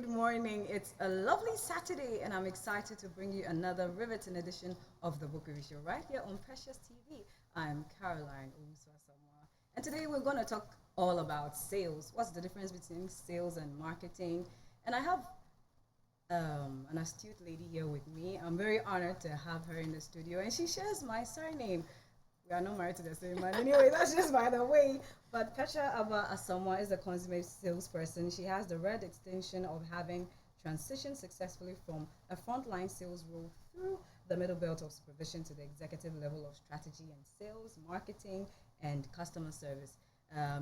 good morning. It's a lovely Saturday, and I'm excited to bring you another riveting edition of the Book Review Show right here on Precious TV. I'm Caroline Owusu Asamoah, and today we're going to talk all about sales. What's the difference between sales and marketing? And I have an astute lady here with me. I'm very honored to have her in the studio, and she shares my surname. We are not married to the same man. Anyway, that's just by the way. But Petra Aba Asamoah is a consummate salesperson. She has the rare distinction of having transitioned successfully from a frontline sales role through the middle belt of supervision to the executive level of strategy and sales, marketing, and customer service.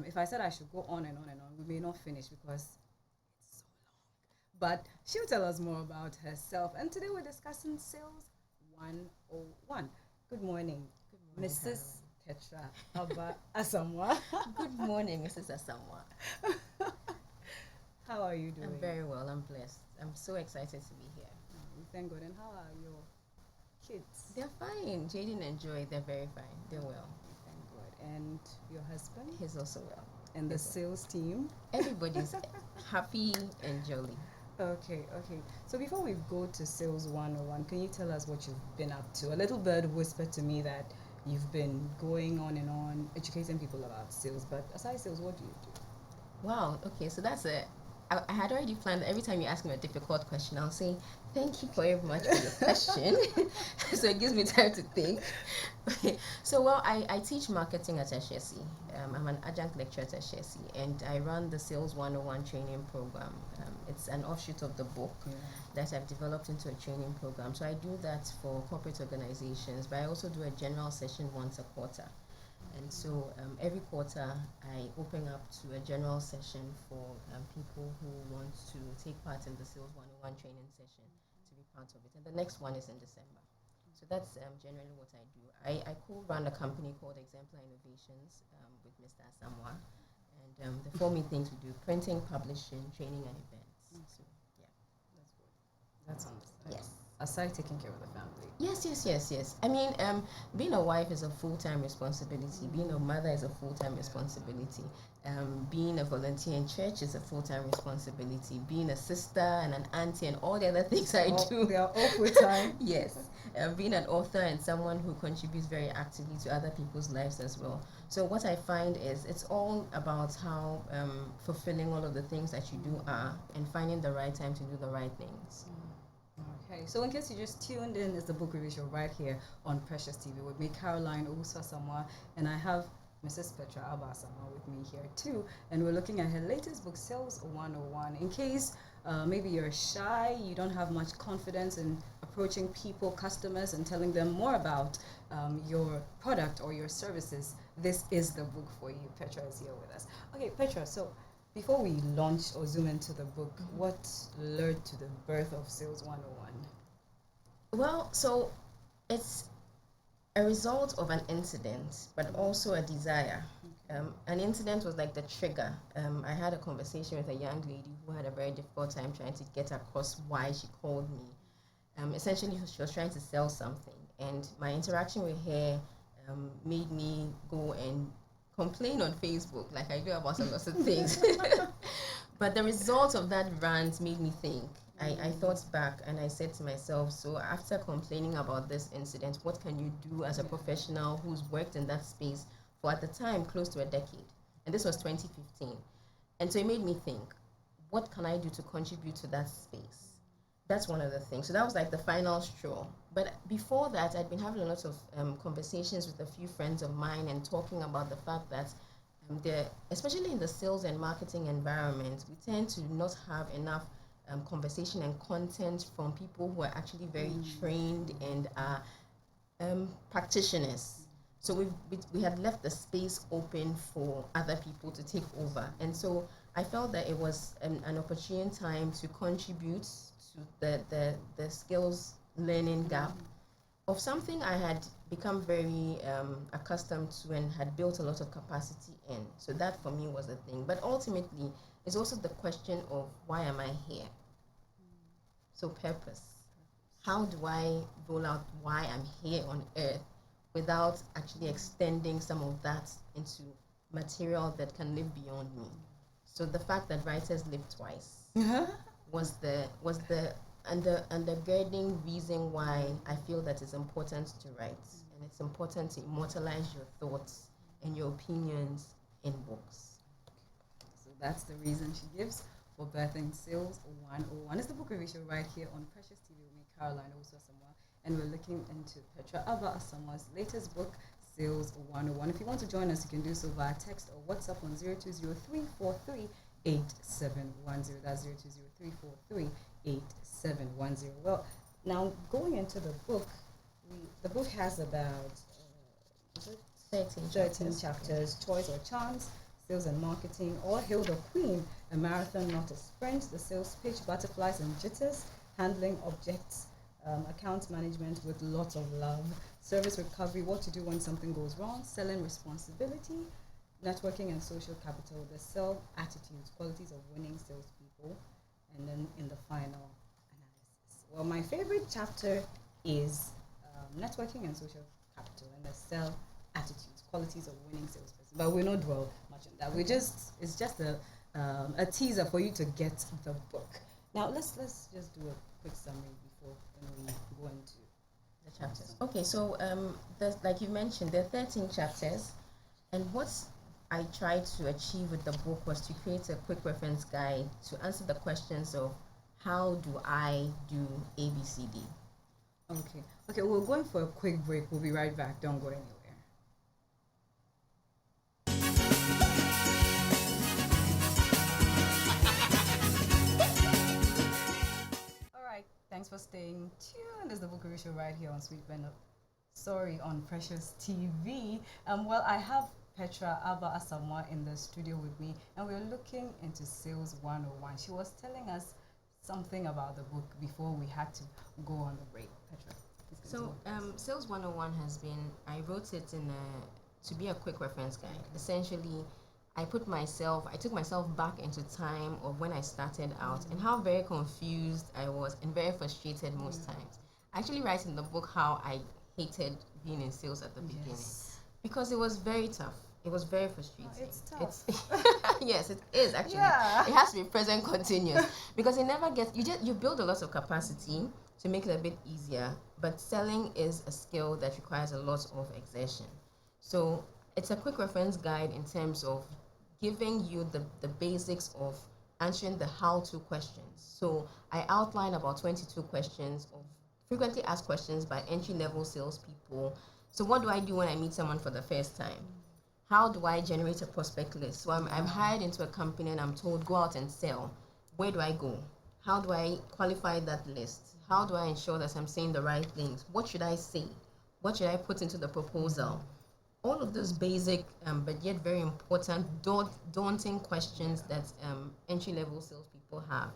If I said I should go on and on and on, we may not finish because it's so long. But she'll tell us more about herself. And today we're discussing Sales 101. Good morning. Mrs. Petra Aba Asamoah. Good morning, Mrs. Asamoah. How are you doing? I'm very well. I'm blessed. I'm so excited to be here. Thank God. And how are your kids? They're fine. Jaden and Joy, they're very fine. They're well. Thank God. And your husband? He's also well. And the sales team? Everybody's happy and jolly. Okay. So before we go to Sales 101, can you tell us what you've been up to? A little bird whispered to me that you've been going on and on, educating people about sales. But aside sales, what do you do? Wow. Okay. So that's it. I had already planned that every time you ask me a difficult question, I'll say, thank you very much for your question. So it gives me time to think. Okay. So, I teach marketing at HSE. I'm an adjunct lecturer at HSE, and I run the Sales 101 training program. It's an offshoot of the book that I've developed into a training program. So I do that for corporate organizations, but I also do a general session once a quarter. And so every quarter, I open up to a general session for people who want to take part in the Sales 101 training session to be part of it. And the next one is in December. So that's generally what I do. I co-run a company called Exemplar Innovations with Mr. Asamoah. And the four main things we do: printing, publishing, training, and events. So, yeah. That's good. That's understandable. Yes. Aside taking care of the family. Yes. I mean, being a wife is a full-time responsibility. Being a mother is a full-time responsibility. Being a volunteer in church is a full-time responsibility. Being a sister and an auntie and all the other things I do. They are all full-time. Yes. Being an author and someone who contributes very actively to other people's lives as well. So what I find is it's all about how fulfilling all of the things that you do are, and finding the right time to do the right things. Okay, so in case you just tuned in, it's the Book Review Show right here on Precious TV with me, Caroline Owusu Asamoah, and I have Mrs. Petra Aba Asamoah with me here too, and we're looking at her latest book, Sales 101. In case maybe you're shy, you don't have much confidence in approaching people, customers, and telling them more about your product or your services, this is the book for you. Petra is here with us. Okay, Petra, so before we launch or zoom into the book, what led to the birth of Sales 101? Well, so it's a result of an incident, but also a desire. An incident was like the trigger. I had a conversation with a young lady who had a very difficult time trying to get across why she called me. Essentially, she was trying to sell something, and my interaction with her made me go and complain on Facebook, like I do about lots of things. But the result of that rant made me think. I thought back and I said to myself, so after complaining about this incident, what can you do as a professional who's worked in that space for, at the time, close to a decade? And this was 2015. And so it made me think, what can I do to contribute to that space? That's one of the things. So that was like the final straw. But before that, I'd been having a lot of conversations with a few friends of mine and talking about the fact that especially in the sales and marketing environment, we tend to not have enough conversation and content from people who are actually very trained and are practitioners. So we had left the space open for other people to take over. And so I felt that it was an opportune time to contribute to the skills learning gap of something I had become very accustomed to and had built a lot of capacity in. So that for me was the thing. But ultimately, it's also the question of, why am I here? So purpose. How do I roll out why I'm here on earth without actually extending some of that into material that can live beyond me? So the fact that writers live twice. was the undergirding reason why I feel that it's important to write, and it's important to immortalize your thoughts and your opinions in books. So that's the reason she gives for birthing Sales 101. It's the book review show right here on Precious TV with me, Caroline Owusu Asamoah, and we're looking into Petra Aba Asamoah's latest book, Sales 101. If you want to join us, you can do so via text or WhatsApp on 0203438710. That's 0203438710. Well, now going into the book, the book has about 13 chapters: Choice or Chance, Sales and Marketing, or Hail the Queen, a marathon not a sprint, the sales pitch, butterflies and jitters, handling objects, account management with lots of love, service recovery, what to do when something goes wrong, selling responsibility, networking and social capital, the sell attitudes, qualities of winning salespeople, and then in the final analysis. Well, my favorite chapter is networking and social capital, and the sell attitudes, qualities of winning salesperson. But we don't dwell much on that. It's just a teaser for you to get the book. Now let's just do a quick summary before when we go into The chapters. Okay, so like you mentioned, there are 13 chapters, and what I tried to achieve with the book was to create a quick reference guide to answer the questions of how do I do ABCD. Okay, we're going for a quick break. We'll be right back. Don't go anywhere. All right, thanks for staying tuned. This is the Book Review Show right here on Sweet Ben. Sorry, on Precious TV. Well, I have Petra Aba Asamoah in the studio with me, and we're looking into Sales 101. She was telling us something about the book before we had to go on the break. Petra. So, Sales 101 has been, I wrote it to be a quick reference guide. Essentially, I took myself back into time of when I started out and how very confused I was and very frustrated most times. I actually write in the book how I hated being in sales at the beginning because it was very tough. It was very frustrating. Oh, it's tough. Yes, it is actually. Yeah. It has to be present continuous because it never gets. You build a lot of capacity to make it a bit easier, but selling is a skill that requires a lot of exertion. So it's a quick reference guide in terms of giving you the basics of answering the how-to questions. So I outline about 22 questions of frequently asked questions by entry-level salespeople. So what do I do when I meet someone for the first time? How do I generate a prospect list? So I'm hired into a company and I'm told, go out and sell. Where do I go? How do I qualify that list? How do I ensure that I'm saying the right things? What should I say? What should I put into the proposal? All of those basic but yet very important, daunting questions that entry-level salespeople have.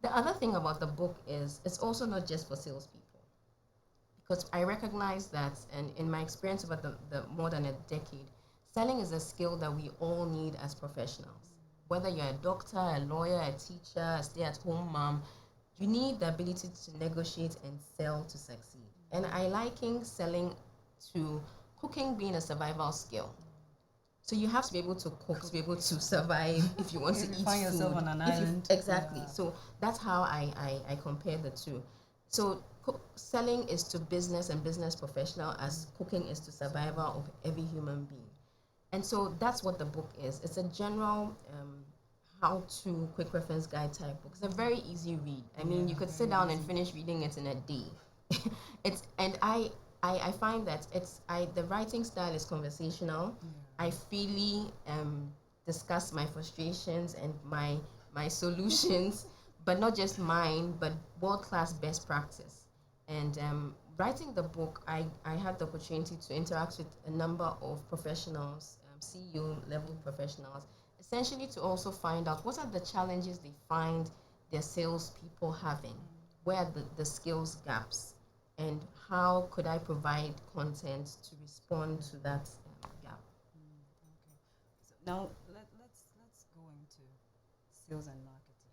The other thing about the book is it's also not just for salespeople. Because I recognize that, and in my experience over the more than a decade, selling is a skill that we all need as professionals. Whether you're a doctor, a lawyer, a teacher, a stay-at-home mom, you need the ability to negotiate and sell to succeed. And I liken selling to cooking being a survival skill. So you have to be able to cook to be able to survive if you want to eat find yourself food. on an island. Exactly. Yeah. So that's how I compare the two. So selling is to business and business professional as cooking is to survival of every human being. And so that's what the book is. It's a general how-to quick reference guide type book. It's a very easy read. I mean, you could sit down and finish reading it in a day. I find that the writing style is conversational. I freely discuss my frustrations and my solutions, but not just mine, but world-class best practice. And writing the book, I had the opportunity to interact with a number of professionals, CEO-level professionals, essentially to also find out what are the challenges they find their salespeople having, where are the skills gaps, and how could I provide content to respond to that gap. So now let's go into sales and marketing.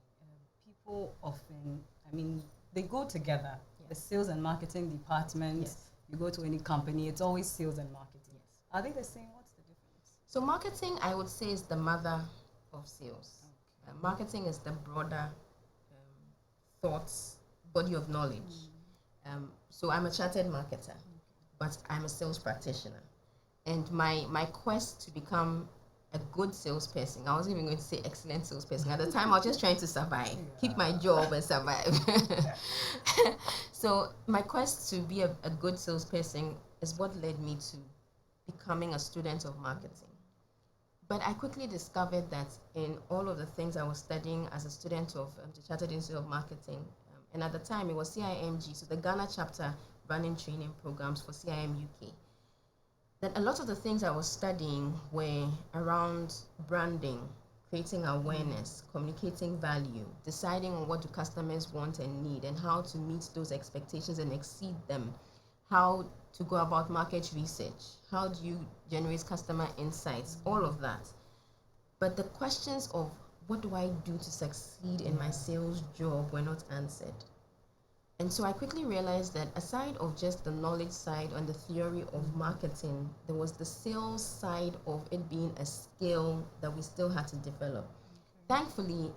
People often, I mean, they go together. Yes. The sales and marketing department. Yes. You go to any company, it's always sales and marketing. Yes. Are they the same? What's the difference? So marketing, I would say, is the mother of sales. Okay. Marketing is the broader thoughts, body of knowledge. So I'm a chartered marketer, but I'm a sales practitioner. And my quest to become a good salesperson, I wasn't even going to say excellent salesperson. At the time, I was just trying to survive, keep my job and survive. So my quest to be a good salesperson is what led me to becoming a student of marketing. But I quickly discovered that in all of the things I was studying as a student of the Chartered Institute of Marketing, and at the time it was CIMG, so the Ghana chapter running training programs for CIM UK, that a lot of the things I was studying were around branding, creating awareness, communicating value, deciding on what do customers want and need, and how to meet those expectations and exceed them, how to go about market research, how do you generate customer insights, all of that. But the questions of what do I do to succeed in my sales job were not answered. And so I quickly realized that aside of just the knowledge side and the theory of marketing, there was the sales side of it being a skill that we still had to develop. Thankfully,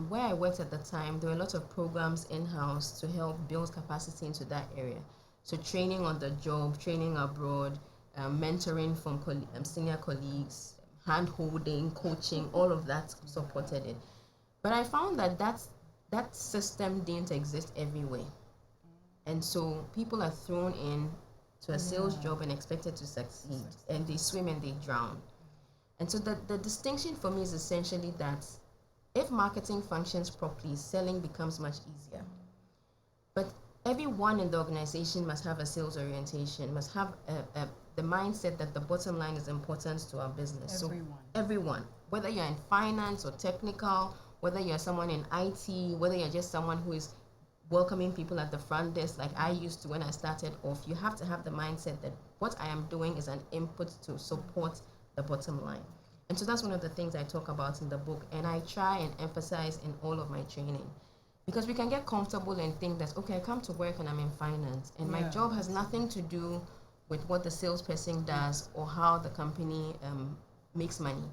where I worked at the time, there were a lot of programs in-house to help build capacity into that area. So training on the job, training abroad, mentoring from senior colleagues, hand-holding, coaching, all of that supported it. But I found that that system didn't exist everywhere. And so people are thrown in to a sales job and expected to succeed, and they swim and they drown. And so the distinction for me is essentially that if marketing functions properly, selling becomes much easier. But everyone in the organization must have a sales orientation, must have the mindset that the bottom line is important to our business. Everyone. So everyone, whether you're in finance or technical, whether you're someone in IT, whether you're just someone who is welcoming people at the front desk like I used to when I started off, you have to have the mindset that what I am doing is an input to support the bottom line. And so that's one of the things I talk about in the book, and I try and emphasize in all of my training. Because we can get comfortable and think that, okay, I come to work and I'm in finance, and my job has nothing to do with what the salesperson does or how the company makes money.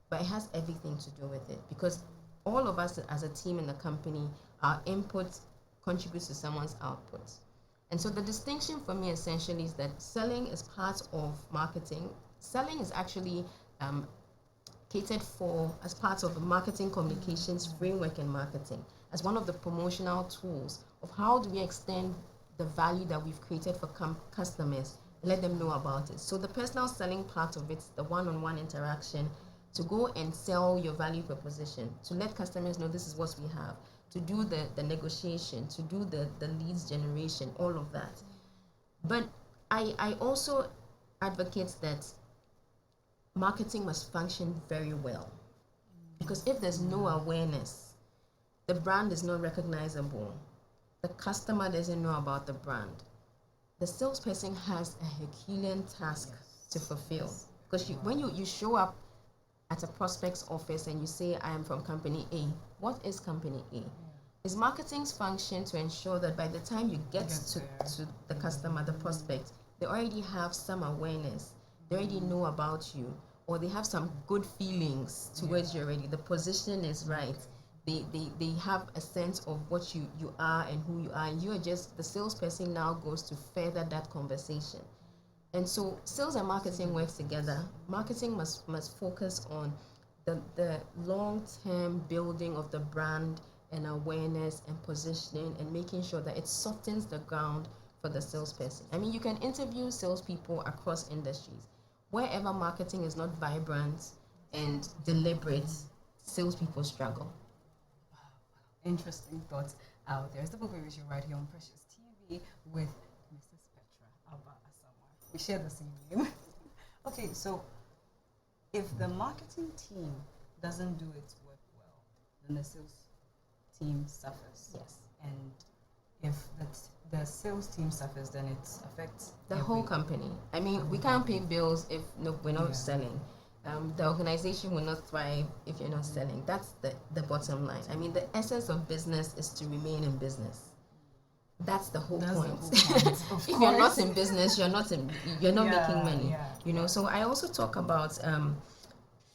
But it has everything to do with it, because all of us as a team in the company, our input contributes to someone's output. And so the distinction for me essentially is that selling is part of marketing. Selling is actually catered for as part of the marketing communications framework in marketing, as one of the promotional tools of how do we extend the value that we've created for customers, let them know about it. So the personal selling part of it, the one-on-one interaction, to go and sell your value proposition, to let customers know this is what we have, to do the negotiation, to do the leads generation, all of that. But I also advocate that marketing must function very well. Because if there's no awareness, the brand is not recognizable, the customer doesn't know about the brand, the salesperson has a Herculean task to fulfill. Because when you show up at a prospect's office and you say, I am from company A, what is company A? Is marketing's function to ensure that by the time you get to the customer, the prospect, they already have some awareness, they already know about you, or they have some good feelings towards you already. The position is right. They have a sense of what you are and who you are, and you are just, the salesperson now goes to further that conversation. And so sales and marketing works together. Marketing must focus on the long-term building of the brand and awareness and positioning, and making sure that it softens the ground for the salesperson. I mean, you can interview salespeople across industries. Wherever marketing is not vibrant and deliberate, salespeople struggle. Interesting thoughts out there. It's the book we should right here on Precious TV with Mrs. Petra Aba Asamoah. We share the same name. Okay, so if the marketing team doesn't do its work well, then the sales team suffers. Yes. And if the sales team suffers, then it affects the whole company. I mean, we can't pay bills if we're not selling. The organization will not thrive if you're not selling. That's the bottom line. I mean, the essence of business is to remain in business. That's the whole point. If you're not in business, you're not making money. Yeah. You know. So I also talk about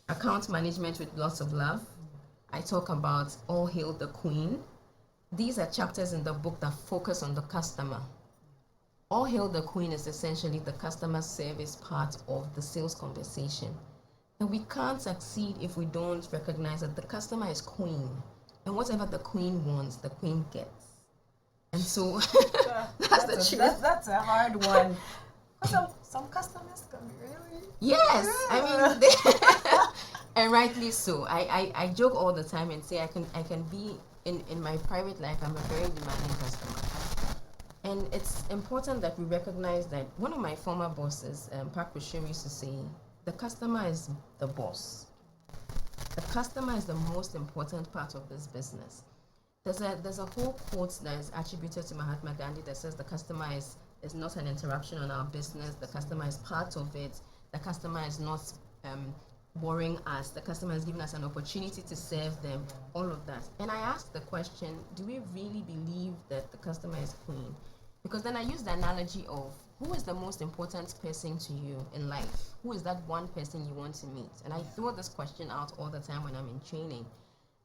account management with lots of love. I talk about all hail the queen. these are chapters in the book that focus on the customer. All Hail the Queen is essentially the customer service part of the sales conversation. And we can't succeed if we don't recognize that the customer is queen. And whatever the queen wants, the queen gets. And so that's the truth. That's a hard one. Some customers can be really. Yes, I mean, and rightly so. I joke all the time and say I can be in my private life. I'm a very demanding customer. And it's important that we recognize that one of my former bosses, Park Bushim, used to say, the customer is the boss. The customer is the most important part of this business. There's a whole quote that is attributed to Mahatma Gandhi that says the customer is not an interruption on our business. The customer is part of it. The customer is not worrying us. The customer is giving us an opportunity to serve them, all of that. And I asked the question, do we really believe that the customer is queen? Because then I use the analogy of who is the most important person to you in life? Who is that one person you want to meet? And I throw this question out all the time when I'm in training.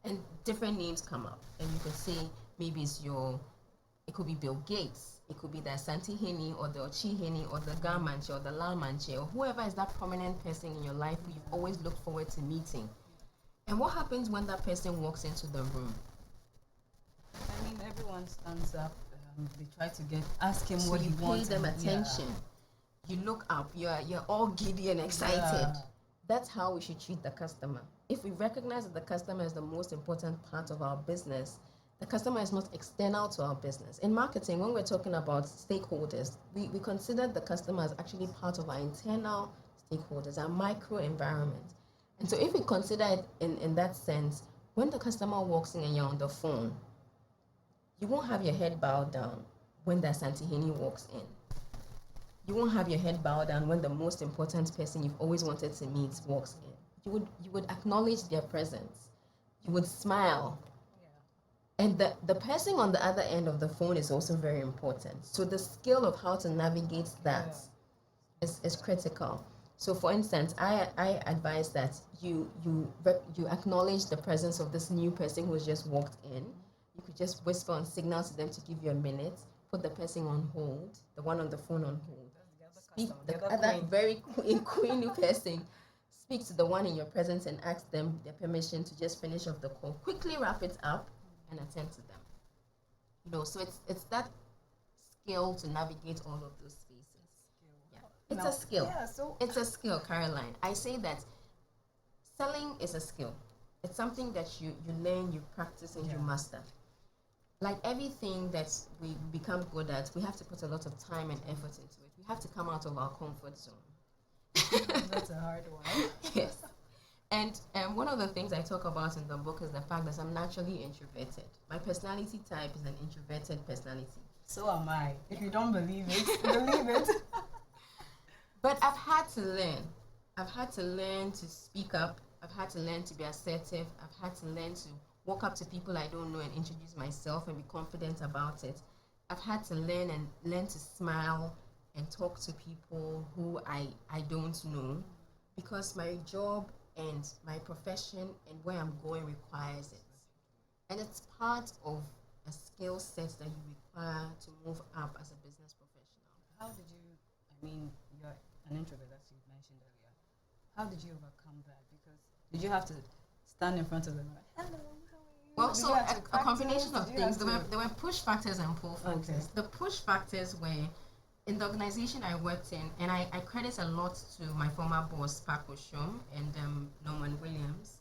And different names come up. And you could say maybe it could be Bill Gates. It could be the Asante Hene or the Ochi Hene or the Gamanche or the Lamanche or whoever is that prominent person in your life who you've always looked forward to meeting. And what happens when that person walks into the room? I mean, everyone stands up. They try to ask him so what he wants. You pay them attention. You look up. You're all giddy and excited. Yeah. That's how we should treat the customer. If we recognize that the customer is the most important part of our business, the customer is not external to our business. In marketing, when we're talking about stakeholders, we consider the customer as actually part of our internal stakeholders, our micro environment. And so if we consider it in that sense, when the customer walks in and you're on the phone, you won't have your head bowed down when the Asante Hene walks in. You won't have your head bowed down when the most important person you've always wanted to meet walks in. You would acknowledge their presence. You would smile. Yeah. And the person on the other end of the phone is also very important. So the skill of how to navigate that is critical. So for instance, I advise that you acknowledge the presence of this new person who's just walked in. You could just whisper and signal to them to give you a minute, put the person on hold, the one on the phone on hold. Speak the other very queenie person. Speak to the one in your presence and ask them their permission to just finish off the call. Quickly wrap it up and attend to them. So it's that skill to navigate all of those spaces. Yeah. It's a skill. Yeah, it's a skill, Caroline. I say that selling is a skill. It's something that you learn, you practice, and you master. Like everything that we become good at, we have to put a lot of time and effort into it. We have to come out of our comfort zone. That's a hard one. Yes. And one of the things I talk about in the book is the fact that I'm naturally introverted. My personality type is an introverted personality. So am I. If you don't believe it, believe it. But I've had to learn. I've had to learn to speak up. I've had to learn to be assertive. I've had to learn to walk up to people I don't know and introduce myself and be confident about it. I've had to learn to smile and talk to people who I don't know, because my job and my profession and where I'm going requires it. And it's part of a skill set that you require to move up as a business professional. How did you, you're an introvert, as you mentioned earlier. How did you overcome that? Because did you have to stand in front of them like, hello, how are you? Well, so a combination of things. There were push factors and pull factors. Okay. The push factors were in the organization I worked in, and I credit a lot to my former boss, Park Bushim, and Norman Williams,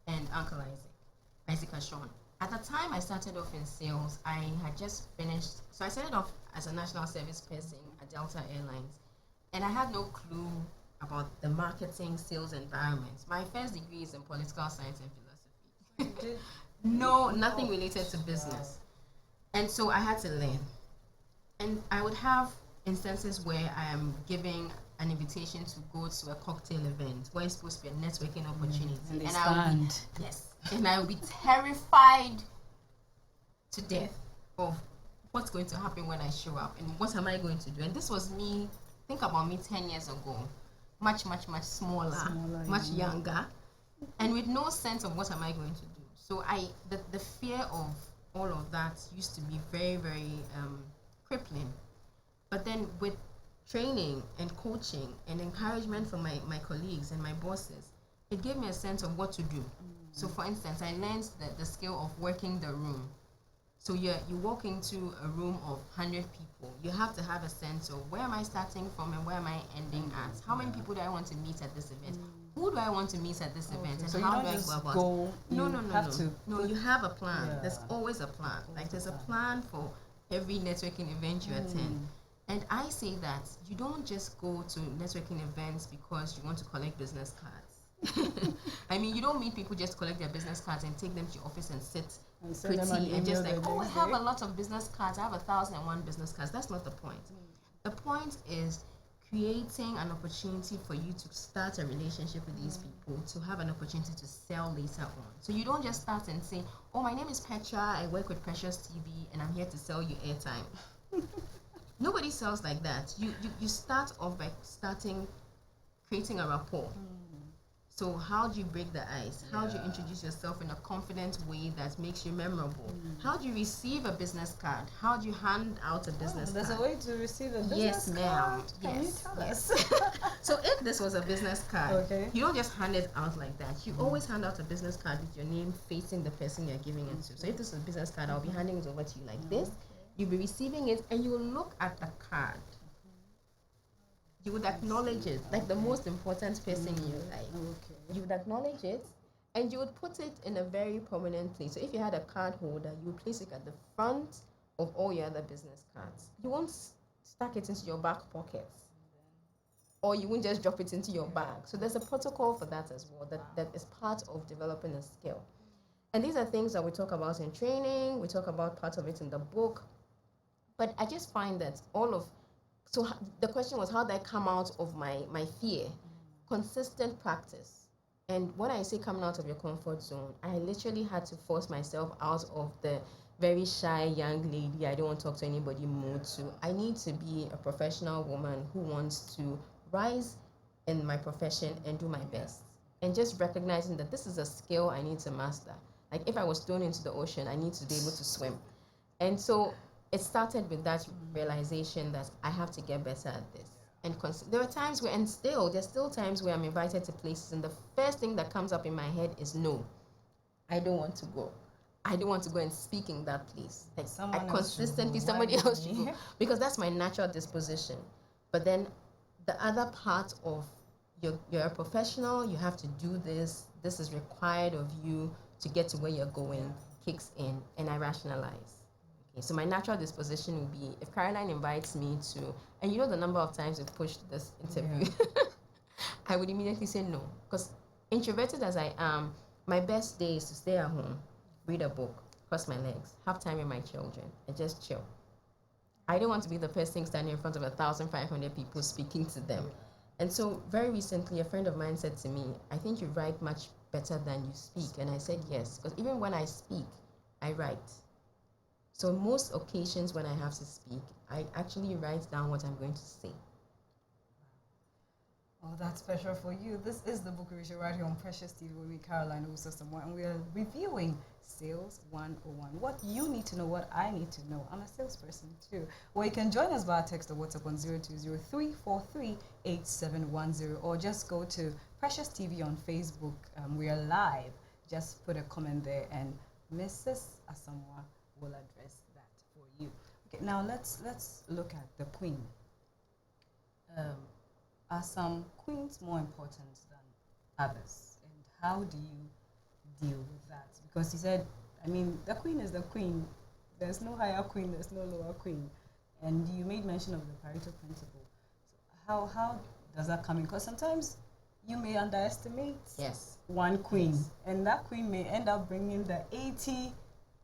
and Uncle Isaac Ashon. At the time I started off in sales, I had just finished, so I started off as a national service person at Delta Airlines, and I had no clue about the marketing sales environment. My first degree is in political science and philosophy. No, nothing related to business. Wow. And so I had to learn. And I would have instances where I am giving an invitation to go to a cocktail event where it's supposed to be a networking opportunity. And I would be terrified to death of what's going to happen when I show up and what am I going to do. And this was me, think about me 10 years ago, much smaller, much younger, and with no sense of what am I going to do. So the fear of all of that used to be very, very crippling. But then with training and coaching and encouragement from my colleagues and my bosses, it gave me a sense of what to do. So for instance, I learned the skill of working the room. So you walk into a room of 100 people. You have to have a sense of where am I starting from and where am I ending at? How many people do I want to meet at this event? Who do I want to meet at this event? And So how you do don't I just go about go, it? No, you no, no, have no. to No, you have a plan. Yeah. There's always a plan. Like there's a plan for every networking event you attend. And I say that you don't just go to networking events because you want to collect business cards. I mean, you don't meet people just to collect their business cards and take them to your office and sit and send them an pretty and just email like, the oh, I next have day. a lot of business cards. I have 1,001 business cards. That's not the point. The point is creating an opportunity for you to start a relationship with these people, to have an opportunity to sell later on. So you don't just start and say, oh, my name is Petra, I work with Precious TV, and I'm here to sell you airtime. Nobody sells like that. You start off by creating a rapport. So how do you break the ice? How do you introduce yourself in a confident way that makes you memorable? How do you receive a business card? How do you hand out a business card? There's a way to receive a business Yes, ma'am. card. Can you tell us? So if this was a business card, Okay. you don't just hand it out like that. You always hand out a business card with your name facing the person you're giving it to. So if this is a business card, I'll be handing it over to you like this. You'll be receiving it and you will look at the card. You would acknowledge it, like the most important person in your life. Okay. You would acknowledge it and you would put it in a very prominent place. So if you had a card holder, you would place it at the front of all your other business cards. You won't stack it into your back pockets, or you won't just drop it into your bag. So there's a protocol for that as well, that is part of developing a skill. And these are things that we talk about in training, we talk about part of it in the book. But I just find that so the question was, how did I come out of my fear? Consistent practice. And when I say coming out of your comfort zone, I literally had to force myself out of the very shy young lady, I don't want to talk to anybody mode, to I need to be a professional woman who wants to rise in my profession and do my best. And just recognizing that this is a skill I need to master. Like if I was thrown into the ocean, I need to be able to swim. And so it started with that realization that I have to get better at this. And there are times where, there's still times where I'm invited to places, and the first thing that comes up in my head is no, I don't want to go. I don't want to go and speak in that place. Like somebody else should go, because that's my natural disposition. But then the other part of you're a professional, you have to do this. This is required of you to get to where you're going. Kicks in, and I rationalize. Okay, so my natural disposition would be, if Caroline invites me to, and you know the number of times we've pushed this interview, I would immediately say no. Because introverted as I am, my best day is to stay at home, read a book, cross my legs, have time with my children, and just chill. I don't want to be the person standing in front of 1,500 people speaking to them. And so very recently, a friend of mine said to me, I think you write much better than you speak. And I said yes, because even when I speak, I write. So most occasions when I have to speak, I actually write down what I'm going to say. Oh, that's special for you. This is the Book Review right here on Precious TV with me, Caroline Owusu Asamoh, and we are reviewing Sales 101. What you need to know, what I need to know. I'm a salesperson too. Well, you can join us via text or WhatsApp on 0203438710, or just go to Precious TV on Facebook. We are live. Just put a comment there, and Mrs. Asamoah will address that for you. Okay, now let's look at the Queen. Are some queens more important than others, and how do you deal with that? Because you said, I mean, the queen is the queen. There's no higher queen, there's no lower queen, and you made mention of the Parietal Principle. So how does that come in? Because sometimes you may underestimate one queen, and that queen may end up bringing the 80.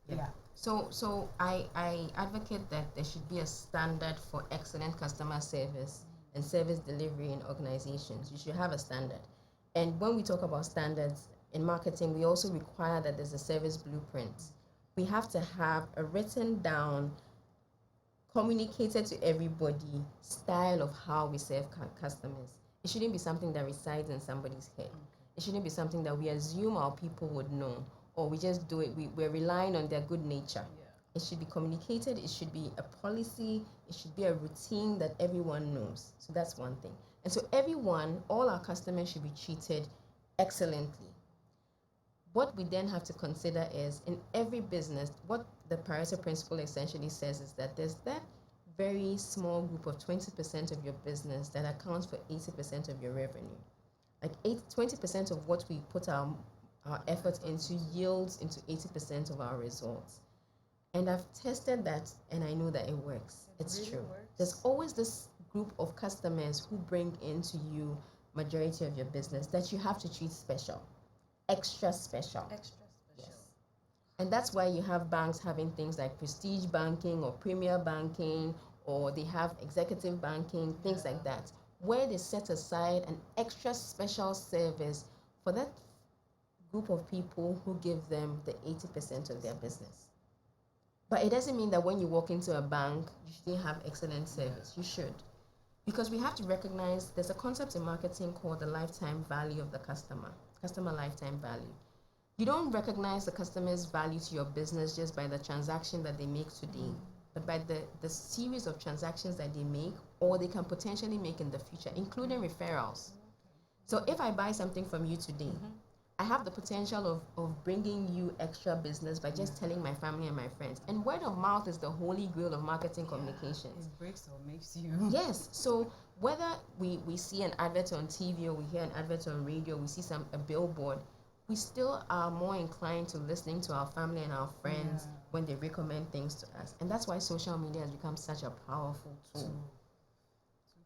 Yeah. So I advocate that there should be a standard for excellent customer service and service delivery in organizations. You should have a standard. And when we talk about standards in marketing, we also require that there's a service blueprint. We have to have a written down, communicated to everybody style of how we serve customers. It shouldn't be something that resides in somebody's head. It shouldn't be something that we assume our people would know, or we just do it. We're relying on their good nature. Yeah. It should be communicated. It should be a policy. It should be a routine that everyone knows. So that's one thing. And so everyone, all our customers should be treated excellently. What we then have to consider is in every business, what the Parietal Principle essentially says is that there's that very small group of 20% of your business that accounts for 80% of your revenue. Like 20% of what we put our effort into yields into 80% of our results. And I've tested that and I know that it works. It's really true. works. There's always this group of customers who bring into you majority of your business that you have to treat special, extra special. Extra special. Yes. And that's why you have banks having things like prestige banking or premier banking, or they have executive banking, things like that, where they set aside an extra special service for that group of people who give them the 80% of their business. But it doesn't mean that when you walk into a bank, you shouldn't have excellent service. You should. Because we have to recognize there's a concept in marketing called the lifetime value of the customer lifetime value. You don't recognize the customer's value to your business just by the transaction that they make today, but by the series of transactions that they make or they can potentially make in the future, including referrals. So if I buy something from you today, I have the potential of bringing you extra business by just telling my family and my friends. And word of mouth is the holy grail of marketing communications. It breaks or makes you. Yes. So whether we see an advert on TV or we hear an advert on radio, we see a billboard, we still are more inclined to listening to our family and our friends when they recommend things to us. And that's why social media has become such a powerful tool.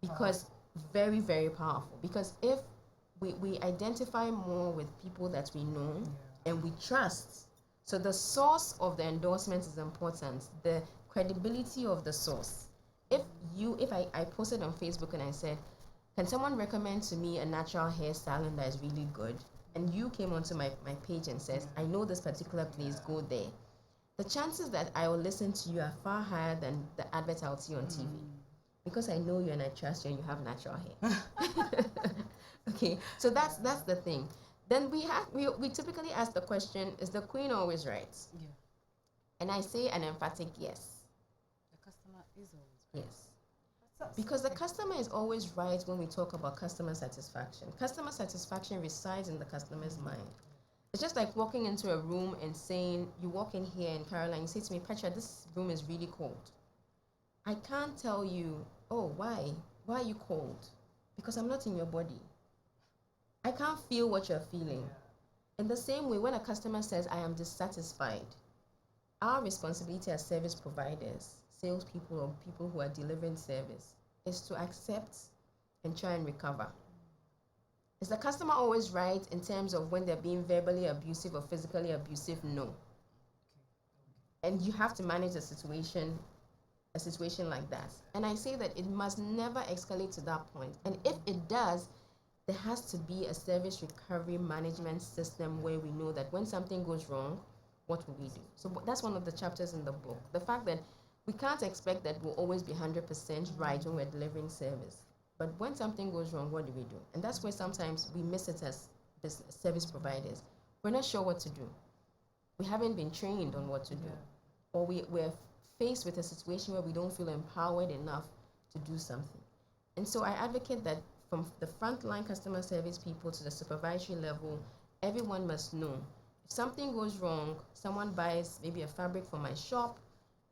Because very, very powerful. Because if we identify more with people that we know and we trust. So the source of the endorsement is important. The credibility of the source. If I posted on Facebook and I said, can someone recommend to me a natural hair salon that is really good? And you came onto my page and says, I know this particular place, go there. The chances that I will listen to you are far higher than the advert I'll see on TV. Because I know you and I trust you and you have natural hair. Okay, so that's the thing. Then we typically ask the question, is the queen always right? Yeah. And I say an emphatic yes. The customer is always right. Yes. Because the customer is always right when we talk about customer satisfaction. Customer satisfaction resides in the customer's mind. It's just like walking into a room and saying, you walk in here and Caroline, you say to me, Petra, this room is really cold. I can't tell you, oh, why? Why are you cold? Because I'm not in your body. I can't feel what you're feeling. In the same way, when a customer says, I am dissatisfied, our responsibility as service providers, salespeople or people who are delivering service, is to accept and try and recover. Is the customer always right in terms of when they're being verbally abusive or physically abusive? No. And you have to manage a situation like that. And I say that it must never escalate to that point. And if it does, there has to be a service recovery management system where we know that when something goes wrong, what will we do? So that's one of the chapters in the book. The fact that we can't expect that we'll always be 100% right when we're delivering service. But when something goes wrong, what do we do? And that's where sometimes we miss it as business service providers. We're not sure what to do. We haven't been trained on what to do. Or we're faced with a situation where we don't feel empowered enough to do something. And so I advocate that from the frontline customer service people to the supervisory level, everyone must know. If something goes wrong, someone buys maybe a fabric from my shop,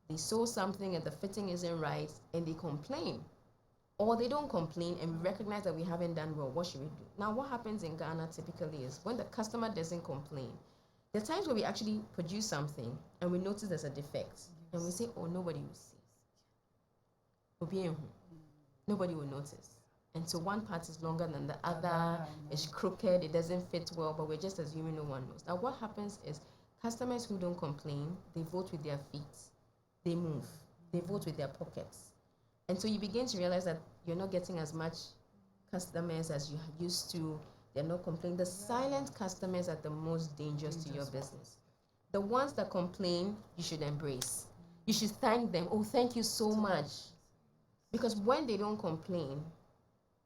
they sew something and the fitting isn't right, and they complain. Or they don't complain and we recognize that we haven't done well, what should we do? Now, what happens in Ghana typically is when the customer doesn't complain, there are times where we actually produce something and we notice there's a defect. And we say, oh, nobody will see. Nobody will notice. And so one part is longer than the other, it's crooked, it doesn't fit well, but we're just assuming no one knows. Now what happens is customers who don't complain, they vote with their feet, they move, they vote with their pockets. And so you begin to realize that you're not getting as much customers as you used to, they're not complaining. The silent customers are the most dangerous to your business. The ones that complain, you should embrace. You should thank them. Oh, thank you so much. Because when they don't complain,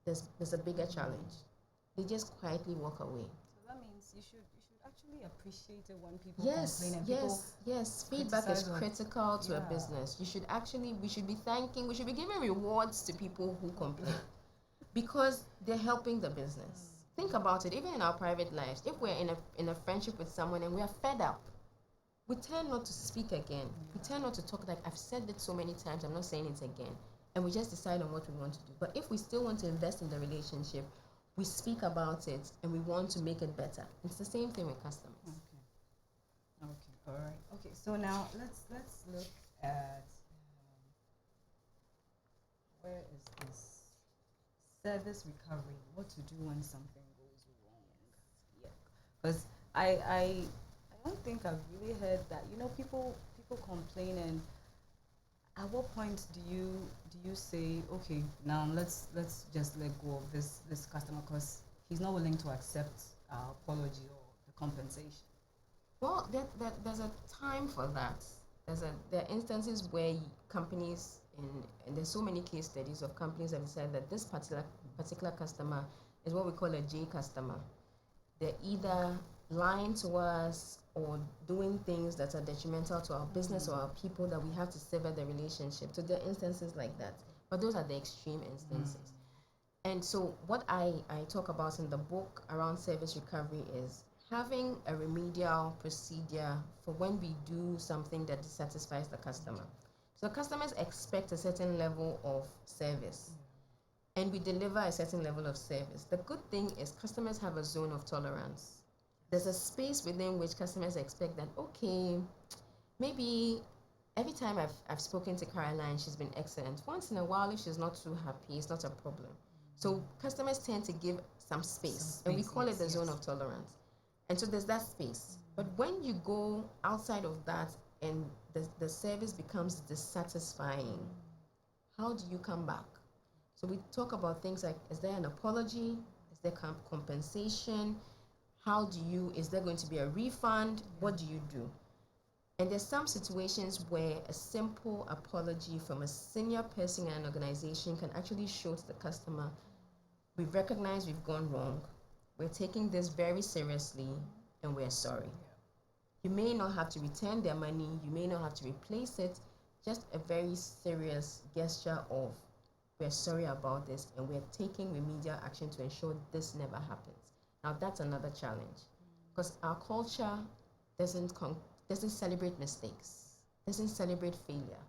there's a bigger challenge. They just quietly walk away. So that means you should actually appreciate it when people Yes, complain and people yes, yes. Feedback is criticize or critical to a yeah. business. You should actually, we should be thanking, we should be giving rewards to people who complain because they're helping the business. Think about it, even in our private lives. If we're in a friendship with someone and we are fed up, we tend not to speak again. We tend not to talk, like I've said it so many times, I'm not saying it again. And we just decide on what we want to do. But if we still want to invest in the relationship, we speak about it and we want to make it better. It's the same thing with customers. Okay, all right. Okay, so now let's look at where is this service recovery? What to do when something goes wrong? Yeah, because I don't think I've really heard that. You know, people complain, and at what point do you say, okay, now let's just let go of this customer because he's not willing to accept our apology or the compensation? Well, there's a time for that. There are instances where companies and there's so many case studies of companies that decide that this particular customer is what we call a J customer. They're either lying to us or doing things that are detrimental to our business or our people that we have to sever the relationship. So there are instances like that, but those are the extreme instances. And so what I talk about in the book around service recovery is having a remedial procedure for when we do something that dissatisfies the customer. So customers expect a certain level of service and we deliver a certain level of service. The good thing is customers have a zone of tolerance. There's a space within which customers expect that, okay, maybe every time I've spoken to Caroline, she's been excellent. Once in a while, if she's not too happy, it's not a problem. So customers tend to give some space, and we call it the zone of tolerance. And so there's that space. But when you go outside of that and the service becomes dissatisfying, how do you come back? So we talk about things like, is there an apology? Is there compensation? Is there going to be a refund? What do you do? And there's some situations where a simple apology from a senior person in an organization can actually show to the customer, we've recognized we've gone wrong. We're taking this very seriously and we're sorry. You may not have to return their money. You may not have to replace it. Just a very serious gesture of, we're sorry about this and we're taking remedial action to ensure this never happens. Now that's another challenge because our culture doesn't celebrate mistakes, doesn't celebrate failure.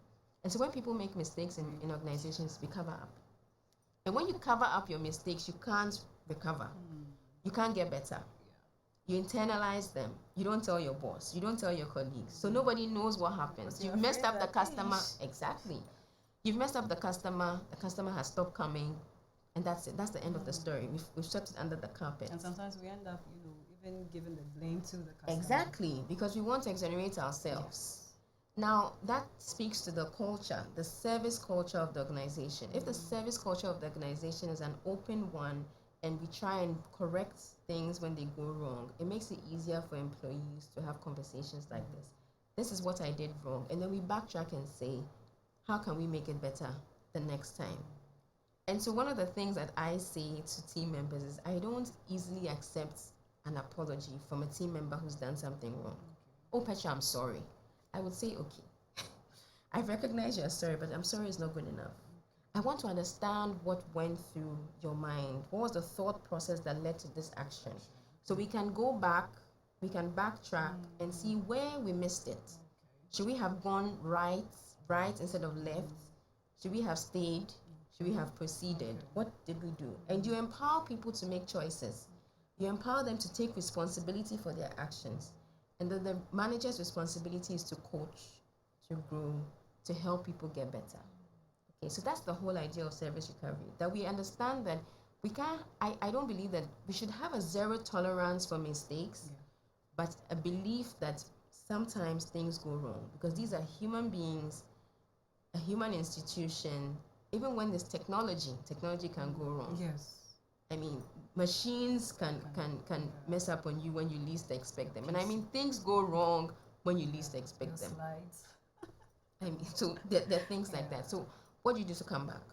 And so when people make mistakes in organizations, we cover up. And when you cover up your mistakes, you can't recover. You can't get better. You internalize them. You don't tell your boss. You don't tell your colleagues. So nobody knows what happens. You've messed up the customer. Exactly. You've messed up the customer has stopped coming, and that's it. That's the end of the story. We've swept it under the carpet. And sometimes we end up, even giving the blame to the customer. Exactly, because we want to exonerate ourselves. Yes. Now, that speaks to the culture, the service culture of the organization. If the service culture of the organization is an open one and we try and correct things when they go wrong, it makes it easier for employees to have conversations like this. This is what I did wrong. And then we backtrack and say, how can we make it better the next time? And so one of the things that I say to team members is I don't easily accept an apology from a team member who's done something wrong. Oh, Petra, I'm sorry. I would say, okay, I recognize you're sorry, but I'm sorry is not good enough. I want to understand what went through your mind. What was the thought process that led to this action? So we can go back, we can backtrack and see where we missed it. Should we have gone right instead of left? Should we have stayed? Should we have proceeded? What did we do? And you empower people to make choices. You empower them to take responsibility for their actions. And then the manager's responsibility is to coach, to grow, to help people get better. Okay, so that's the whole idea of service recovery, that we understand that we can't, I don't believe that we should have a zero tolerance for mistakes, but a belief that sometimes things go wrong because these are human beings, a human institution. Even when there's technology can go wrong. Yes. I mean, machines can mess up on you when you least expect them. And I mean, things go wrong when you least expect them. Slides. I mean, so there are things like that. So what do you do to come back?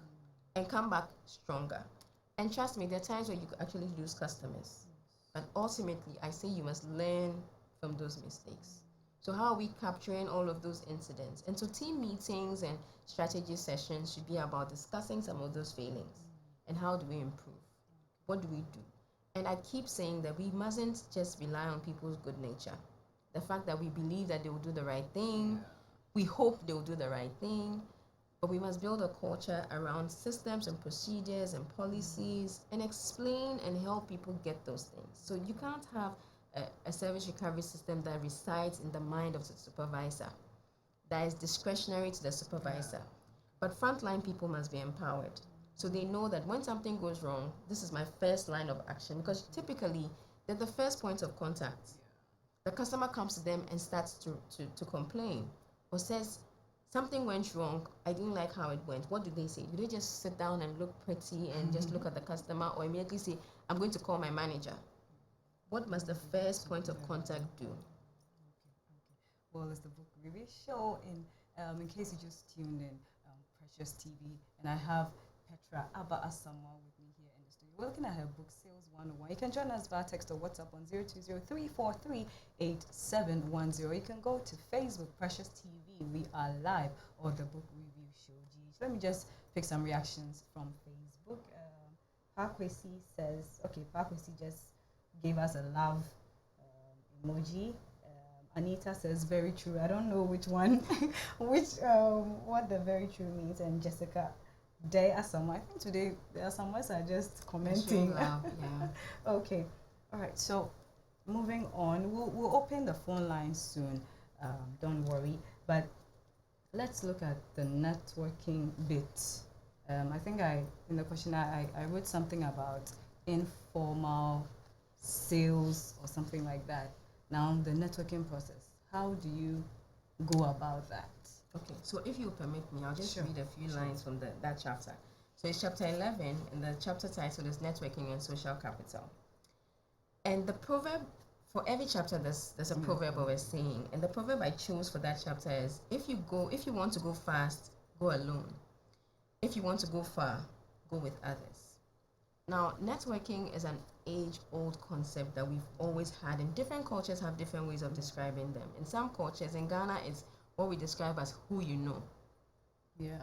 And come back stronger. And trust me, there are times where you actually lose customers. But ultimately, I say you must learn from those mistakes. So how are we capturing all of those incidents? And so team meetings and strategy sessions should be about discussing some of those failings and how do we improve? What do we do? And I keep saying that we mustn't just rely on people's good nature. The fact that we believe that they will do the right thing, we hope they will do the right thing, but we must build a culture around systems and procedures and policies and explain and help people get those things. So you can't have a service recovery system that resides in the mind of the supervisor, that is discretionary to the supervisor. But frontline people must be empowered. So they know that when something goes wrong, this is my first line of action, because typically they're the first point of contact. The customer comes to them and starts to complain or says, something went wrong, I didn't like how it went. What do they say? Do they just sit down and look pretty and just look at the customer, or immediately say, I'm going to call my manager? What must the first point of contact do? Well, it's the book review show. In case you just tuned in, Precious TV, and I have Petra Aba Asamoah with me here in the studio. We're looking at her book, Sales 101. You can join us via text or WhatsApp on 020-343-8710. You can go to Facebook, Precious TV. We are live, or the book review show. Geez. Let me just pick some reactions from Facebook. Parkwesi says, okay, Parkwesi just gave us a love emoji. Anita says, very true. I don't know which one, what the very true means. And Jessica Day Asamoah. I think today the Asamoahs are just commenting. Love, yeah. Okay. All right. So moving on, we'll open the phone line soon. Don't worry. But let's look at the networking bit. I think in the question I wrote something about informal sales or something like that. Now, the networking process, how do you go about that? Okay, so if you permit me, I'll just read a few lines from that chapter. So it's chapter 11, and the chapter title is Networking and Social Capital. And the proverb, for every chapter, there's a proverb or a saying. And the proverb I chose for that chapter is, if you want to go fast, go alone. If you want to go far, go with others. Now, networking is an age-old concept that we've always had, and different cultures have different ways of describing them. In some cultures, in Ghana, it's what we describe as who you know. Yeah.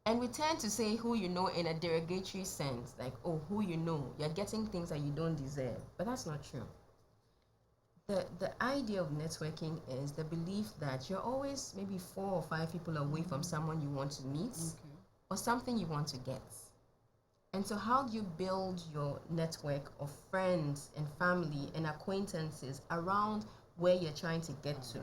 And we tend to say who you know in a derogatory sense, like, oh, who you know, you're getting things that you don't deserve. But that's not true. The idea of networking is the belief that you're always maybe 4 or 5 people away from someone you want to meet or something you want to get. And so how do you build your network of friends and family and acquaintances around where you're trying to get to?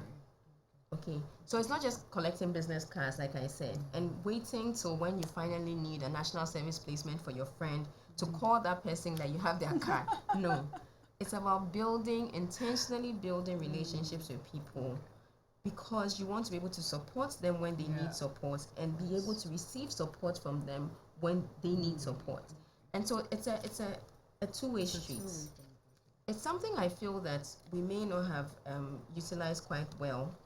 Okay, so it's not just collecting business cards, like I said, and waiting till when you finally need a national service placement for your friend to call that person that you have their card. No, it's about intentionally building relationships with people, because you want to be able to support them when they need support and be able to receive support from them when they need support. And so it's a two-way street. It's something I feel that we may not have utilized quite well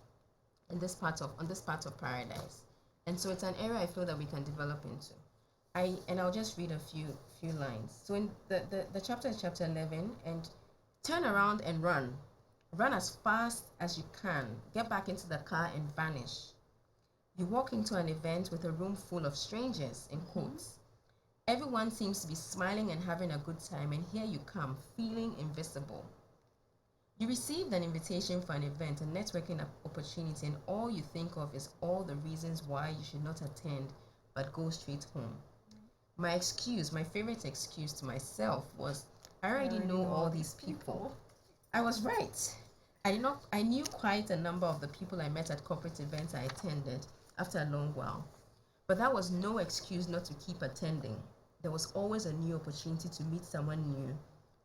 on this part of paradise. And so it's an area I feel that we can develop into. I'll just read a few lines. So in the chapter is chapter 11, and turn around and run. Run as fast as you can. Get back into the car and vanish. You walk into an event with a room full of strangers, in quotes. Everyone seems to be smiling and having a good time, and here you come, feeling invisible. You received an invitation for an event, a networking opportunity, and all you think of is all the reasons why you should not attend, but go straight home. My favorite excuse to myself was, I already know all these people. I was right. I knew quite a number of the people I met at corporate events I attended after a long while. But that was no excuse not to keep attending. There was always a new opportunity to meet someone new,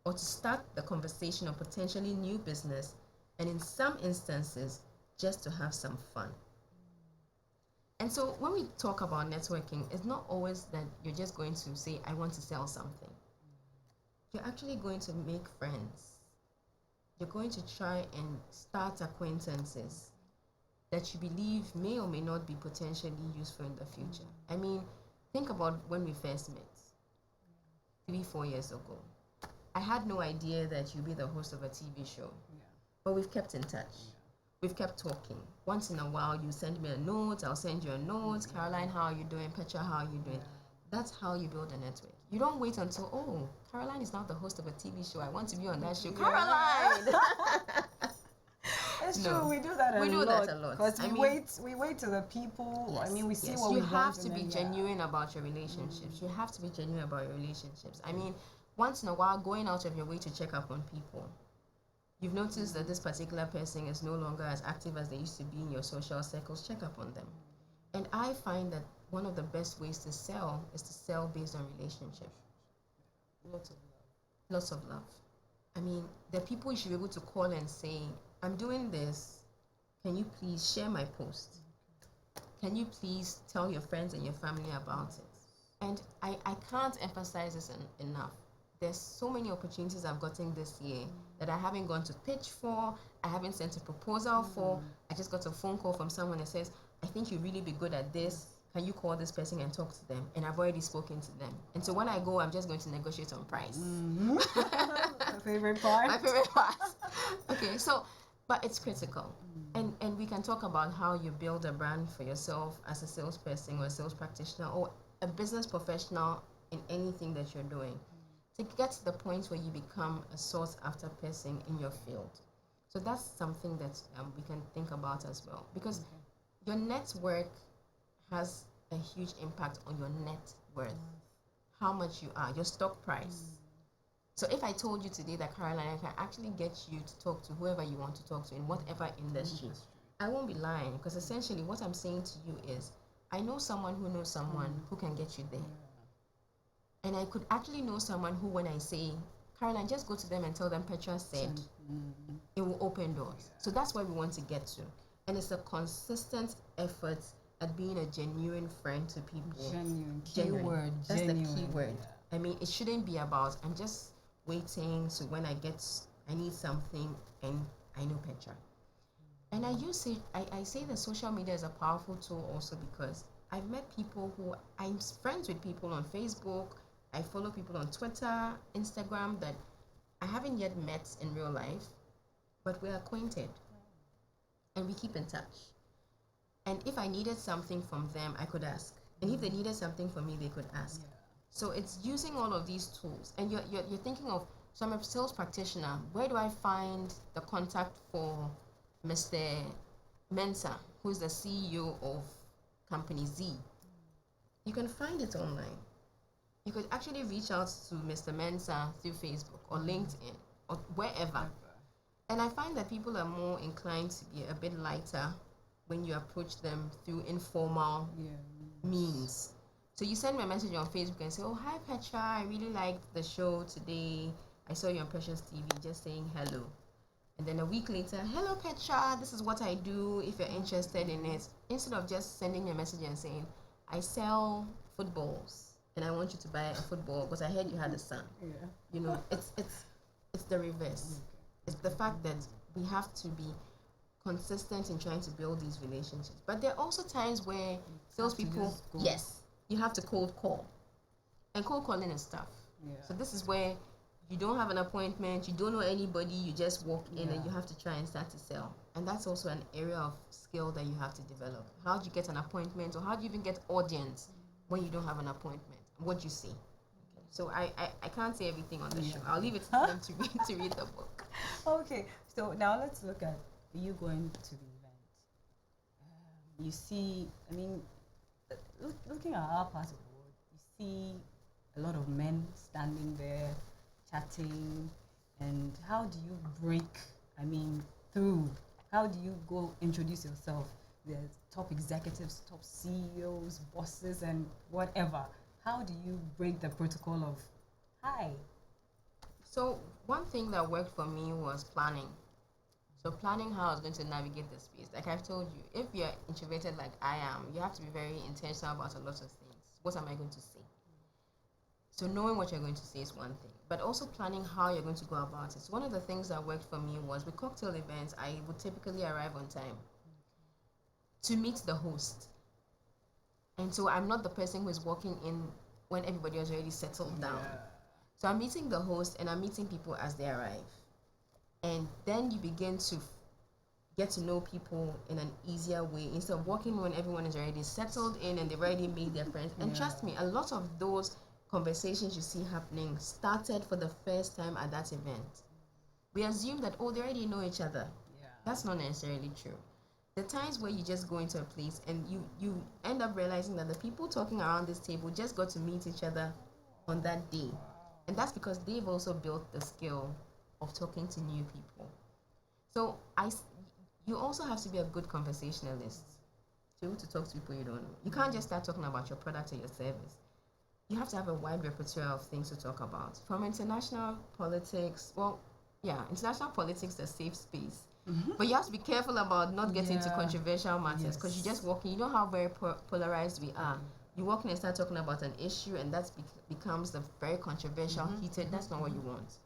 or to start the conversation on potentially new business, and in some instances, just to have some fun. And so when we talk about networking, it's not always that you're just going to say, I want to sell something. You're actually going to make friends. You're going to try and start acquaintances that you believe may or may not be potentially useful in the future. Think about when we first met, 3-4 years ago. I had no idea that you'd be the host of a TV show. Yeah. But we've kept in touch. Yeah. We've kept talking. Once in a while, you send me a note, I'll send you a note. Caroline, how are you doing? Petra, how are you doing? That's how you build a network. You don't wait until, oh, Caroline is now the host of a TV show. I want to be on that show. Caroline! It's No. true. We do that a lot. We do that a lot. Because I we mean- wait till the people. Yes, I mean, we see yes. what you we have want to and be then, genuine about your relationships. You have to be genuine about your relationships. I mean, once in a while, going out of your way to check up on people. You've noticed that this particular person is no longer as active as they used to be in your social circles. Check up on them. And I find that one of the best ways to sell is to sell based on relationship. Lots of love. Lots of love. I mean, the people you should be able to call and say, I'm doing this. Can you please share my post? Can you please tell your friends and your family about it? And I can't emphasize this enough. There's so many opportunities I've gotten this year that I haven't gone to pitch for, I haven't sent a proposal for. I just got a phone call from someone that says, I think you'd really be good at this. Can you call this person and talk to them? And I've already spoken to them. And so when I go, I'm just going to negotiate on price. My favorite part. My favorite part. Okay, so, but it's critical. And we can talk about how you build a brand for yourself as a salesperson or a sales practitioner or a business professional in anything that you're doing to get to the point where you become a sought after person in your field. So that's something that we can think about as well, because your network has a huge impact on your net worth, how much you are, your stock price. So if I told you today that Caroline, I can actually get you to talk to whoever you want to talk to in whatever industry, I won't be lying, because essentially what I'm saying to you is, I know someone who knows someone who can get you there. And I could actually know someone who, when I say, Caroline, just go to them and tell them Petra said, it will open doors. So that's where we want to get to. And it's a consistent effort at being a genuine friend to people. Genuine. Genuine. Keyword. That's Genuine. the key word. Yeah. I mean, it shouldn't be about, I'm just waiting so when I need something and I know Petra. And I say that social media is a powerful tool also because I've met people who, I'm friends with people on Facebook, I follow people on Twitter, Instagram that I haven't yet met in real life, but we're acquainted and we keep in touch. And if I needed something from them, I could ask. And if they needed something from me, they could ask. So it's using all of these tools. And you're thinking of, so I'm a sales practitioner. Where do I find the contact for Mr. Mensah, who's the CEO of company Z? You can find it online. You could actually reach out to Mr. Mensah through Facebook or LinkedIn or wherever. And I find that people are more inclined to be a bit lighter when you approach them through informal means. So you send me a message on Facebook and say, oh, hi Petra, I really liked the show today. I saw you on Precious TV, just saying hello. And then a week later, hello Petra, this is what I do if you're interested in it. Instead of just sending me a message and saying, I sell footballs and I want you to buy a football because I heard you had a son. You know, it's the reverse. It's the fact that we have to be consistent in trying to build these relationships. But there are also times where salespeople, yes, you have to cold call. And cold calling is tough. So this is where you don't have an appointment, you don't know anybody, you just walk in and you have to try and start to sell. And that's also an area of skill that you have to develop. How do you get an appointment, or how do you even get audience when you don't have an appointment? What do you say? Okay. So I can't say everything on the show. I'll leave it to them to read the book. Okay, so now let's look at you going to the event. You see, I mean, looking at our part of the world, you see a lot of men standing there, chatting, and how do you break, I mean, through? How do you go introduce yourself? There's top executives, top CEOs, bosses, and whatever. How do you break the protocol of, hi? So one thing that worked for me was planning. So planning how I was going to navigate the space. Like I've told you, if you're introverted like I am, you have to be very intentional about a lot of things. What am I going to say? So knowing what you're going to say is one thing, but also planning how you're going to go about it. So one of the things that worked for me was with cocktail events, I would typically arrive on time to meet the host. And so I'm not the person who is walking in when everybody has already settled down. So I'm meeting the host and I'm meeting people as they arrive. And then you begin to get to know people in an easier way instead of walking when everyone is already settled in and they've already made their friends. And trust me, a lot of those conversations you see happening started for the first time at that event. We assume that, oh, they already know each other. That's not necessarily true. The times where you just go into a place and you end up realizing that the people talking around this table just got to meet each other on that day. And that's because they've also built the skill of talking to new people. So you also have to be a good conversationalist to talk to people you don't know. You can't just start talking about your product or your service. You have to have a wide repertoire of things to talk about. From international politics, international politics is a safe space. But you have to be careful about not getting into controversial matters because you just walk in. You know how very polarized we are. You walk in and start talking about an issue and that becomes the very controversial, heated. That's not what you want.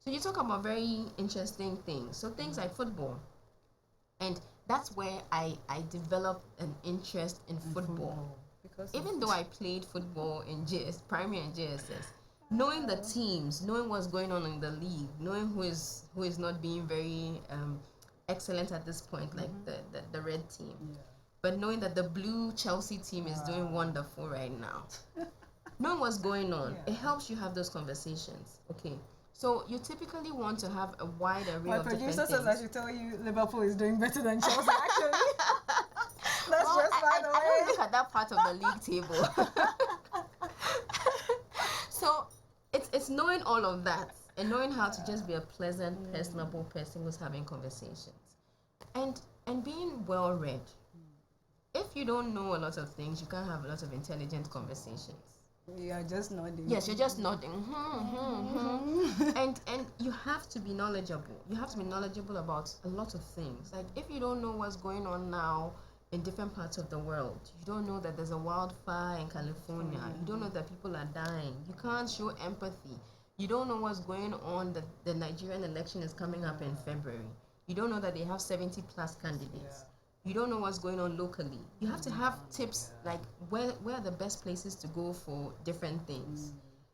So you talk about very interesting things. So things like football. And that's where I developed an interest in football. Because even though I played football in primary and JSS, knowing the teams, knowing what's going on in the league, knowing who is not being very excellent at this point, like the red team, but knowing that the blue Chelsea team is doing wonderful right now, knowing what's going on, it helps you have those conversations. Okay, so you typically want to have a wide array of different things. My producer says I should tell you Liverpool is doing better than Chelsea, actually. That's well, just by the way. I don't look at that part of the league table. So it's knowing all of that and knowing how to just be a pleasant, personable person who's having conversations. And being well read. If you don't know a lot of things, you can't have a lot of intelligent conversations. You are just nodding. Yes, you're just nodding. And you have to be knowledgeable. You have to be knowledgeable about a lot of things. Like if you don't know what's going on now in different parts of the world, you don't know that there's a wildfire in California, you don't know that people are dying, you can't show empathy, you don't know what's going on, that the Nigerian election is coming up in February, you don't know that they have 70 plus candidates, you don't know what's going on locally. You have to have tips like where are the best places to go for different things.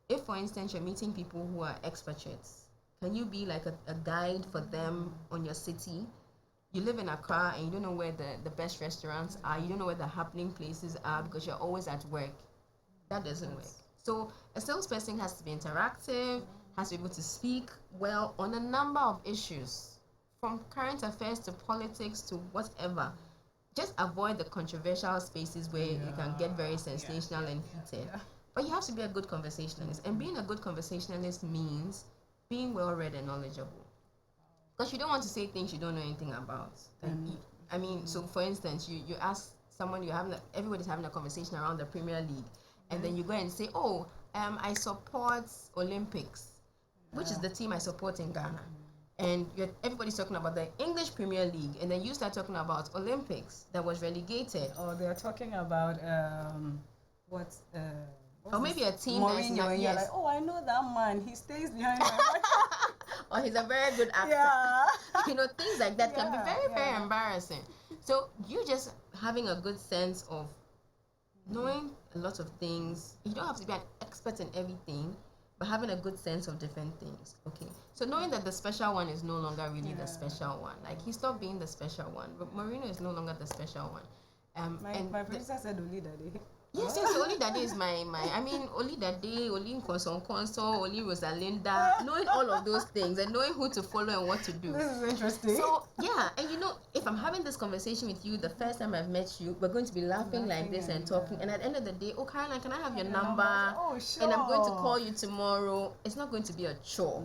If for instance you're meeting people who are expatriates, can you be like a guide for them on your city? You live in Accra and you don't know where the best restaurants are, you don't know where the happening places are because you're always at work. That doesn't work. So a salesperson has to be interactive, has to be able to speak well on a number of issues, from current affairs to politics to whatever. Just avoid the controversial spaces where you can get very sensational and heated. But you have to be a good conversationalist. And being a good conversationalist means being well read and knowledgeable. Because you don't want to say things you don't know anything about. So for instance, you ask someone, everybody's having a conversation around the Premier League, and then you go and say, I support Olympics, which is the team I support in Ghana. And everybody's talking about the English Premier League, and then you start talking about Olympics that was relegated. Or they're talking about or maybe a team Mourinho, that's and you're like, I know that man. He stays behind my back. Or he's a very good actor. Yeah. Things like that can be very, very embarrassing. So you just having a good sense of knowing a lot of things. You don't have to be an expert in everything, but having a good sense of different things. Okay. So knowing that the special one is no longer really the special one. Like he stopped being the special one. But Mourinho is no longer the special one. My producer said only that day. Yes, Oli Dade is Oli Dade, Oli Nkonso, Oli Rosalinda, knowing all of those things and knowing who to follow and what to do. This is interesting. So, and if I'm having this conversation with you, the first time I've met you, we're going to be laughing like this and talking. And at the end of the day, Caroline, can I have your number? Oh, sure. And I'm going to call you tomorrow. It's not going to be a chore.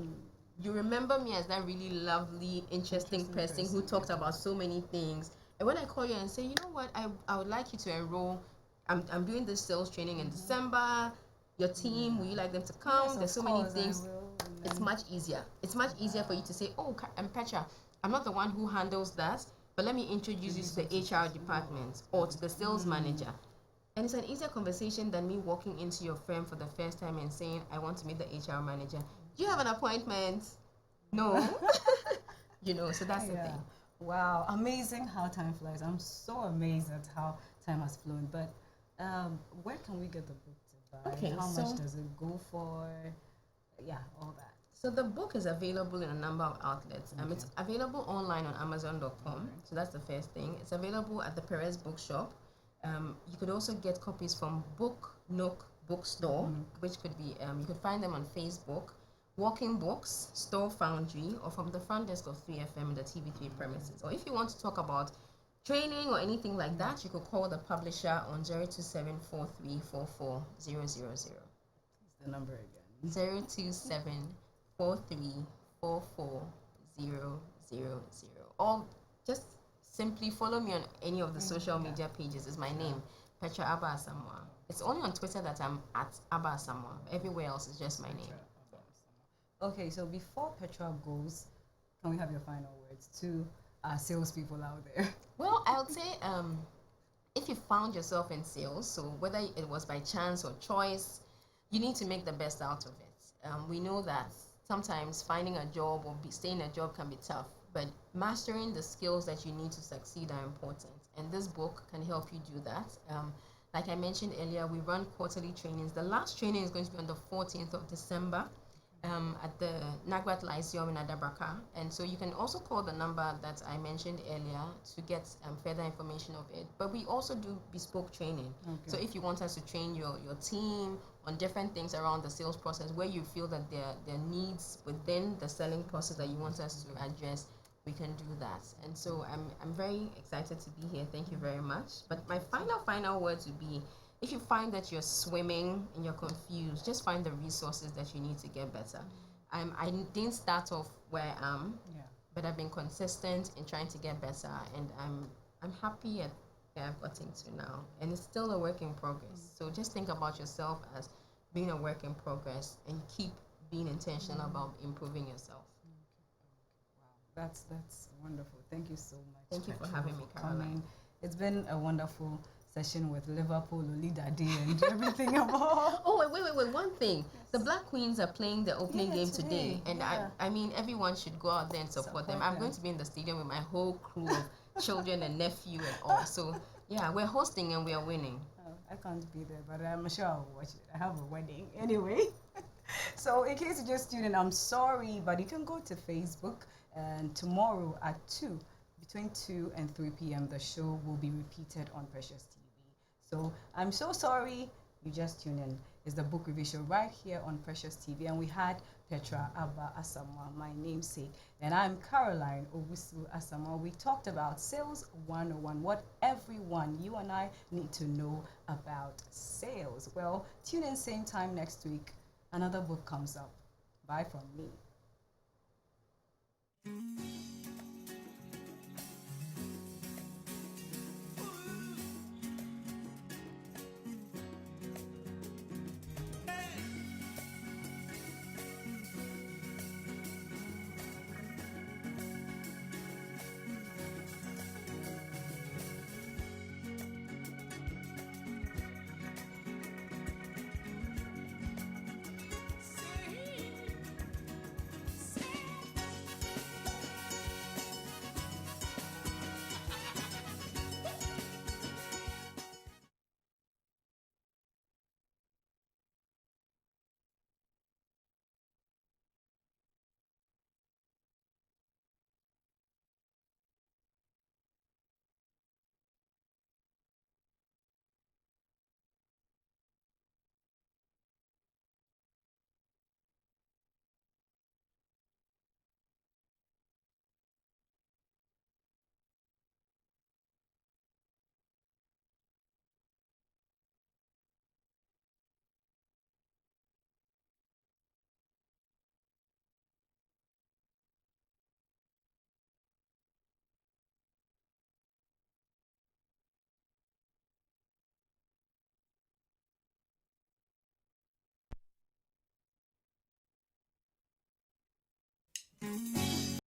You remember me as that really lovely, interesting person who talked about so many things. And when I call you and say, you know what, I would like you to enroll. I'm doing this sales training in December. Your team, would you like them to come? Yes, there's so many things. It's much easier. It's much easier for you to say, Petra, I'm not the one who handles that, but let me introduce you to the HR department or to the sales manager. And it's an easier conversation than me walking into your firm for the first time and saying, I want to meet the HR manager. Do you have an appointment? No. So that's the thing. Wow, amazing how time flies. I'm so amazed at how time has flown. But where can we get the book to buy? How much does it go for? Yeah, So the book is available in a number of outlets. Okay. It's available online on Amazon.com. So that's the first thing. It's available at the Perez Bookshop. You could also get copies from Book Nook Bookstore, which could be you could find them on Facebook, Walking Books, Store Foundry, or from the front desk of 3FM in the TV3 premises. Or if you want to talk about training or anything like that, you could call the publisher on 027434400. It's the number again. 027434400. Or just simply follow me on any of the social media pages. Is my name, Petra Aba Asamoah. It's only on Twitter that I'm at Aba Asamoah. Everywhere else is just my name. Okay, so before Petra goes, can we have your final words to salespeople out there? Well, I would say if you found yourself in sales, so whether it was by chance or choice, you need to make the best out of it. We know that sometimes finding a job or staying in a job can be tough, but mastering the skills that you need to succeed are important. And this book can help you do that. Like I mentioned earlier, we run quarterly trainings. The last training is going to be on the 14th of December. At the Nagwat Lyceum in Adabraka. And so you can also call the number that I mentioned earlier to get further information of it. But we also do bespoke training. Okay. So if you want us to train your team on different things around the sales process, where you feel that there are needs within the selling process that you want us to address, we can do that. And so I'm very excited to be here. Thank you very much. But my final words would be, if you find that you're swimming and you're confused, just find the resources that you need to get better. I didn't start off where I am, but I've been consistent in trying to get better, and I'm happy at where I've gotten to now. And it's still a work in progress. So just think about yourself as being a work in progress, and keep being intentional about improving yourself. Wow, that's wonderful. Thank you so much. Thank you for having me, Caroline. It's been a wonderful session with Liverpool, Lolita Day, and everything about. Oh, wait, one thing. Yes. The Black Queens are playing the opening game today. And I mean, everyone should go out there and support them. I'm going to be in the stadium with my whole crew of children and nephew and all. So, yeah, we're hosting and we are winning. Oh, I can't be there, but I'm sure I'll watch it. I have a wedding anyway. So, in case you just tuned in, I'm sorry, but you can go to Facebook, and tomorrow at 2, between 2 and 3 p.m., the show will be repeated on Precious TV. So I'm so sorry you just tuned in. It's the book review show right here on Precious TV, and we had Petra Aba Asamoah, my namesake, and I'm Caroline Owusu Asamoh. We talked about Sales 101, what everyone, you and I, need to know about sales. Well, tune in same time next week. Another book comes up. Bye from me.